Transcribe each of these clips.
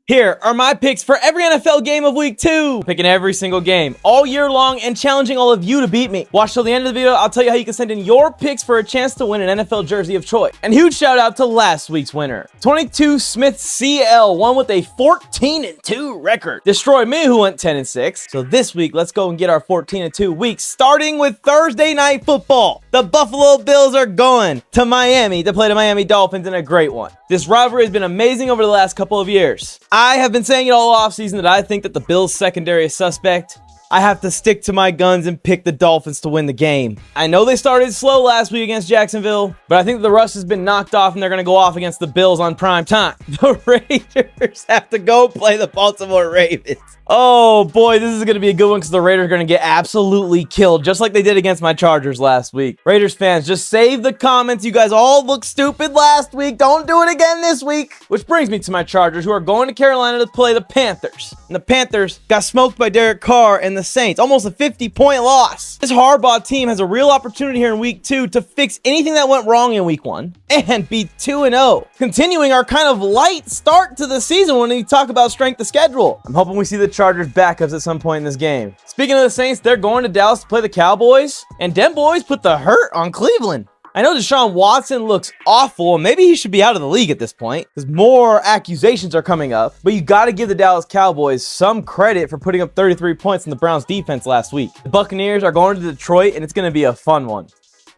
Here are my picks for every NFL game of week 2. Picking every single game all year long and challenging all of you to beat me. Watch till the end of the video. I'll tell you how you can send in your picks for a chance to win an NFL jersey of choice. And huge shout out to last week's winner. 22 Smith CL won with a 14-2 record. Destroy me who went 10-6. So this week, let's go and get our 14-2 weeks, starting with Thursday Night Football. The Buffalo Bills are going to Miami to play the Miami Dolphins in a great one. This rivalry has been amazing over the last couple of years. I have been saying it all offseason that I think that the Bills' secondary is suspect. I have to stick to my guns and pick the Dolphins to win the game. I know they started slow last week against Jacksonville, but I think the rust has been knocked off and they're going to go off against the Bills on prime time. The Raiders have to go play the Baltimore Ravens. Oh boy, this is going to be a good one because the Raiders are going to get absolutely killed, just like they did against my Chargers last week. Raiders fans, just save the comments. You guys all looked stupid last week. Don't do it again this week. Which brings me to my Chargers, who are going to Carolina to play the Panthers. And the Panthers got smoked by Derek Carr and the Saints. Almost a 50-point loss. This Harbaugh team has a real opportunity here in week 2 to fix anything that went wrong in week 1 and be 2-0. Continuing our kind of light start to the season when we talk about strength of schedule. I'm hoping we see the Chargers backups at some point in this game. Speaking of the Saints, they're going to Dallas to play the Cowboys, and them boys put the hurt on Cleveland. I know Deshaun Watson looks awful, and maybe he should be out of the league at this point because more accusations are coming up, but you got to give the Dallas Cowboys some credit for putting up 33 points in the Browns defense last week. The Buccaneers are going to Detroit, and it's going to be a fun one,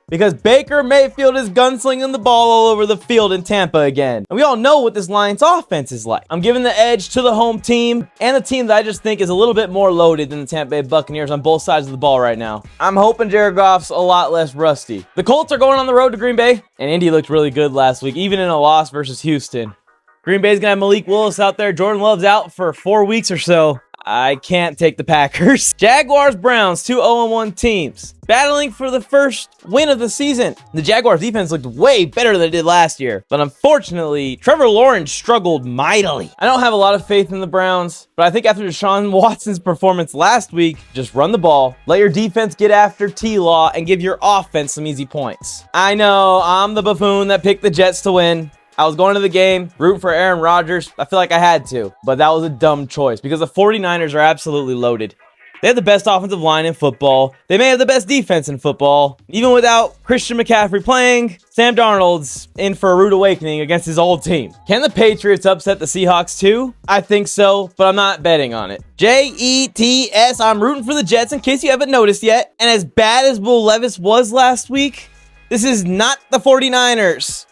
because Baker Mayfield is gunslinging the ball all over the field in Tampa again. And we all know what this Lions offense is like. I'm giving the edge to the home team and the team that I just think is a little bit more loaded than the Tampa Bay Buccaneers on both sides of the ball right now. I'm hoping Jared Goff's a lot less rusty. The Colts are going on the road to Green Bay, and Indy looked really good last week, even in a loss versus Houston. Green Bay's gonna have Malik Willis out there. Jordan Love's out for 4 weeks or so. I can't take the Packers. Jaguars, Browns, 2 0-1 teams, battling for the first win of the season. The Jaguars defense looked way better than it did last year, but unfortunately, Trevor Lawrence struggled mightily. I don't have a lot of faith in the Browns, but I think after Deshaun Watson's performance last week, just run the ball, let your defense get after T-Law, and give your offense some easy points. I know, I'm the buffoon that picked the Jets to win. I was going to the game, rooting for Aaron Rodgers. I feel like I had to, but that was a dumb choice because the 49ers are absolutely loaded. They have the best offensive line in football. They may have the best defense in football. Even without Christian McCaffrey playing, Sam Darnold's in for a rude awakening against his old team. Can the Patriots upset the Seahawks too? I think so, but I'm not betting on it. Jets, I'm rooting for the Jets in case you haven't noticed yet. And as bad as Will Levis was last week, this is not the 49ers.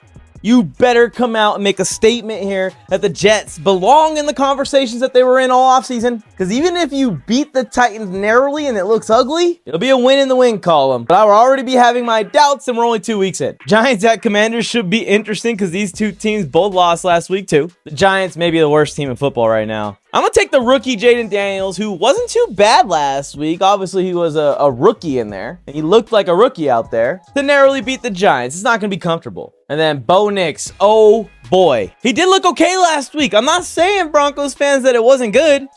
You better come out and make a statement here that the Jets belong in the conversations that they were in all offseason. Because even if you beat the Titans narrowly and it looks ugly, it'll be a win in the win column. But I will already be having my doubts and we're only 2 weeks in. Giants at Commanders should be interesting because these two teams both lost last week too. The Giants may be the worst team in football right now. I'm going to take the rookie Jaden Daniels, who wasn't too bad last week. Obviously, he was a rookie in there, and he looked like a rookie out there, to narrowly beat the Giants. It's not going to be comfortable. And then Bo Nix, oh boy. He did look okay last week. I'm not saying, Broncos fans, that it wasn't good,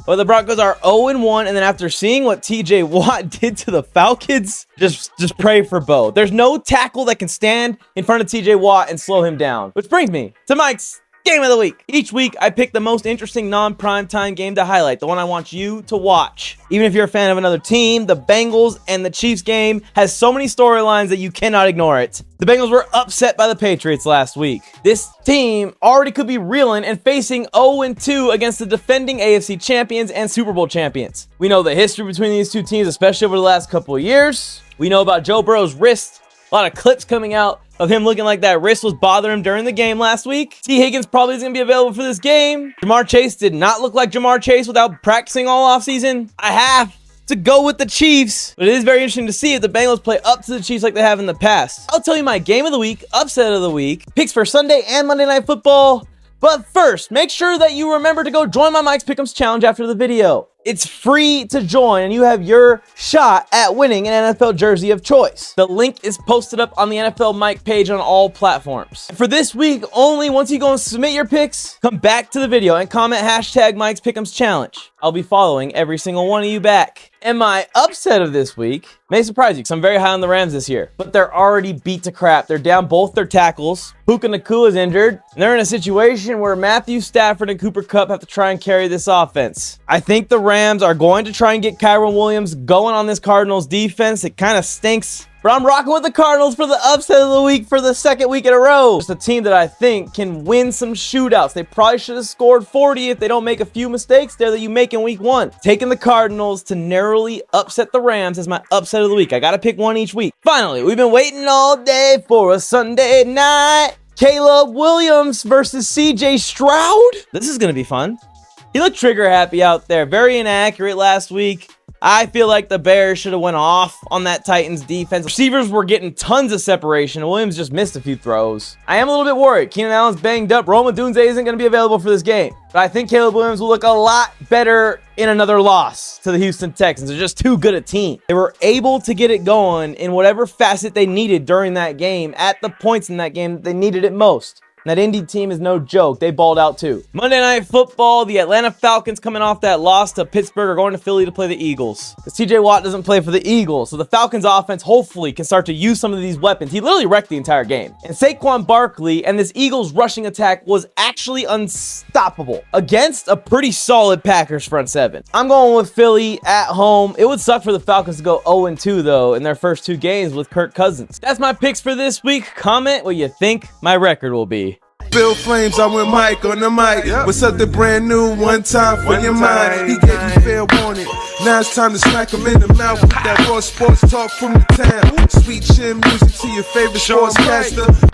but the Broncos are 0-1, and then after seeing what TJ Watt did to the Falcons, just pray for Bo. There's no tackle that can stand in front of TJ Watt and slow him down. Which brings me to Mike's Game of the Week. Each week, I pick the most interesting non-primetime game to highlight, the one I want you to watch. Even if you're a fan of another team, the Bengals and the Chiefs game has so many storylines that you cannot ignore it. The Bengals were upset by the Patriots last week. This team already could be reeling and facing 0-2 against the defending AFC champions and Super Bowl champions. We know the history between these two teams, especially over the last couple of years. We know about Joe Burrow's wrist. A lot of clips coming out of him looking like that wrist was bothering him during the game last week. T. Higgins probably is going to be available for this game. Jamar Chase did not look like Jamar Chase without practicing all offseason. I have to go with the Chiefs, but it is very interesting to see if the Bengals play up to the Chiefs like they have in the past. I'll tell you my game of the week, upset of the week, picks for Sunday and Monday Night Football. But first, make sure that you remember to go join my Mike's Pick'ems challenge after the video. It's free to join, and you have your shot at winning an NFL jersey of choice. The link is posted up on the NFLMike page on all platforms. And for this week only, once you go and submit your picks, come back to the video and comment hashtag Mike's Pick'ems challenge. I'll be following every single one of you back. And my upset of this week may surprise you because I'm very high on the Rams this year, but they're already beat to crap. They're down both their tackles. Puka Nacua is injured, and they're in a situation where Matthew Stafford and Cooper Kupp have to try and carry this offense. I think the Rams are going to try and get Kyron Williams going on this Cardinals defense. It kind of stinks, but I'm rocking with the Cardinals for the upset of the week for the second week in a row. Just a team that I think can win some shootouts. They probably should have scored 40 if they don't make a few mistakes there that you make in week 1. Taking the Cardinals to narrowly upset the Rams is my upset of the week. I got to pick one each week. Finally, we've been waiting all day for a Sunday night. Caleb Williams versus CJ Stroud. This is going to be fun. He looked trigger happy out there. Very inaccurate last week. I feel like the Bears should have went off on that Titans defense. Receivers were getting tons of separation, and Williams just missed a few throws. I am a little bit worried. Keenan Allen's banged up. Rome Odunze isn't going to be available for this game. But I think Caleb Williams will look a lot better in another loss to the Houston Texans. They're just too good a team. They were able to get it going in whatever facet they needed during that game, at the points in that game that they needed it most. That Indy team is no joke. They balled out too. Monday Night Football, the Atlanta Falcons coming off that loss to Pittsburgh are going to Philly to play the Eagles. Because TJ Watt doesn't play for the Eagles, so the Falcons offense hopefully can start to use some of these weapons. He literally wrecked the entire game. And Saquon Barkley and this Eagles rushing attack was actually unstoppable against a pretty solid Packers front seven. I'm going with Philly at home. It would suck for the Falcons to go 0-2 though in their first 2 games with Kirk Cousins. That's my picks for this week. Comment what you think my record will be. Bill Flames, I went Mike on the mic. With something brand new, one time for your mind. He gave you fair warning. Now it's time to smack him in the mouth with that raw sports talk from the town. Sweet chin music to your favorite sportscaster.